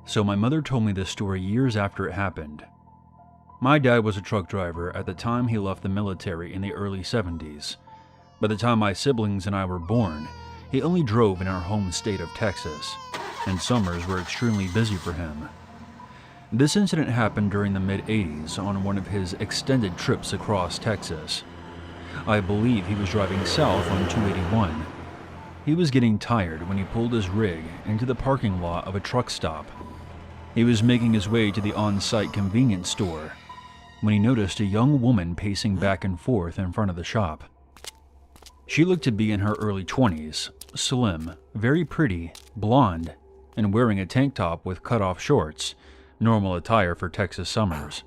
So my mother told me this story years after it happened. My dad was a truck driver at the time he left the military in the early 70s. By the time my siblings and I were born, he only drove in our home state of Texas, and summers were extremely busy for him. This incident happened during the mid-80s on one of his extended trips across Texas. I believe he was driving south on 281. He was getting tired when he pulled his rig into the parking lot of a truck stop. He was making his way to the on-site convenience store when he noticed a young woman pacing back and forth in front of the shop. She looked to be in her early 20s, slim, very pretty, blonde, and wearing a tank top with cut-off shorts, normal attire for Texas summers.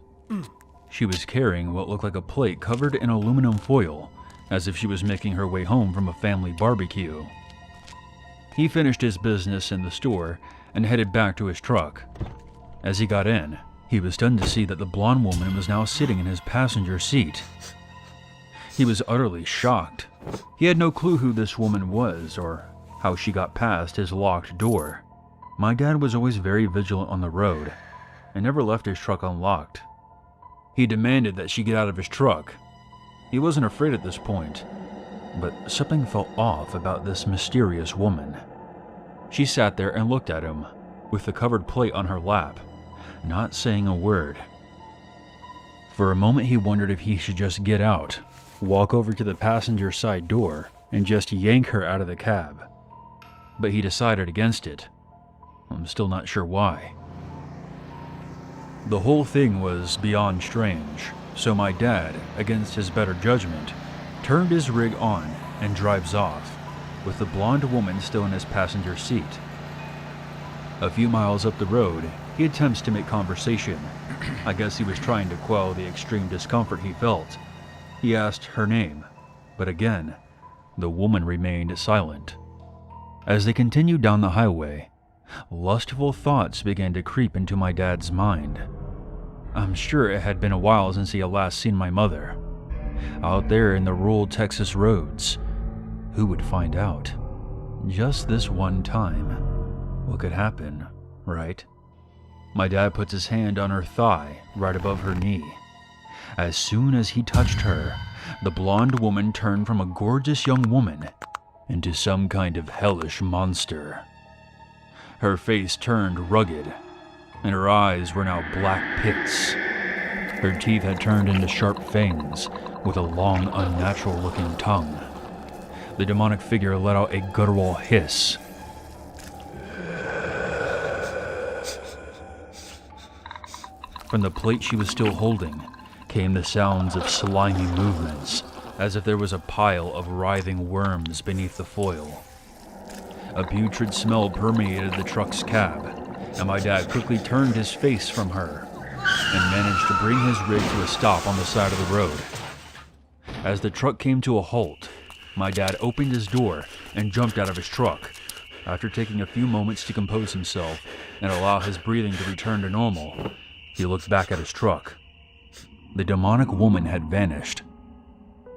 She was carrying what looked like a plate covered in aluminum foil, as if she was making her way home from a family barbecue. He finished his business in the store and headed back to his truck. As he got in, he was stunned to see that the blonde woman was now sitting in his passenger seat. He was utterly shocked. He had no clue who this woman was or how she got past his locked door. My dad was always very vigilant on the road and never left his truck unlocked. He demanded that she get out of his truck. He wasn't afraid at this point, but something felt off about this mysterious woman. She sat there and looked at him, with the covered plate on her lap, not saying a word. For a moment he wondered if he should just get out, walk over to the passenger side door, and just yank her out of the cab. But he decided against it. I'm still not sure why. The whole thing was beyond strange, so my dad, against his better judgment, turned his rig on and drives off, with the blonde woman still in his passenger seat. A few miles up the road, he attempts to make conversation. I guess he was trying to quell the extreme discomfort he felt. He asked her name, but again, the woman remained silent. As they continued down the highway, lustful thoughts began to creep into my dad's mind. I'm sure it had been a while since he had last seen my mother. Out there in the rural Texas roads, who would find out? Just this one time. What could happen, right? My dad puts his hand on her thigh, right above her knee. As soon as he touched her, the blonde woman turned from a gorgeous young woman into some kind of hellish monster. Her face turned rugged, and her eyes were now black pits. Her teeth had turned into sharp fangs, with a long, unnatural-looking tongue. The demonic figure let out a guttural hiss. From the plate she was still holding came the sounds of slimy movements, as if there was a pile of writhing worms beneath the foil. A putrid smell permeated the truck's cab, and my dad quickly turned his face from her and managed to bring his rig to a stop on the side of the road. As the truck came to a halt, my dad opened his door and jumped out of his truck. After taking a few moments to compose himself and allow his breathing to return to normal, he looked back at his truck. The demonic woman had vanished.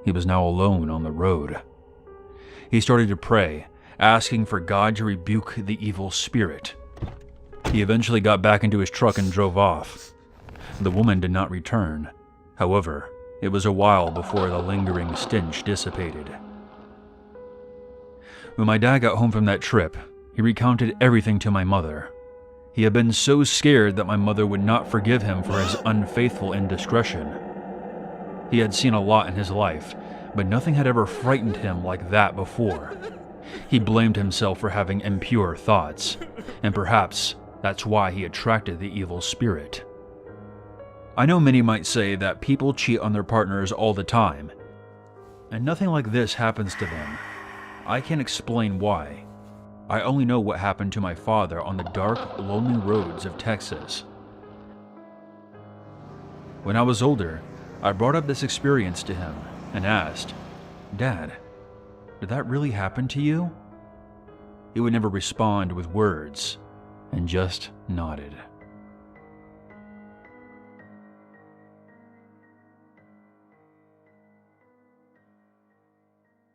He was now alone on the road. He started to pray, asking for God to rebuke the evil spirit. He eventually got back into his truck and drove off. The woman did not return. However, it was a while before the lingering stench dissipated. When my dad got home from that trip, he recounted everything to my mother. He had been so scared that my mother would not forgive him for his unfaithful indiscretion. He had seen a lot in his life, but nothing had ever frightened him like that before. He blamed himself for having impure thoughts, and perhaps that's why he attracted the evil spirit. I know many might say that people cheat on their partners all the time, and nothing like this happens to them. I can't explain why. I only know what happened to my father on the dark, lonely roads of Texas. When I was older, I brought up this experience to him and asked, "Dad, did that really happen to you?" He would never respond with words and just nodded.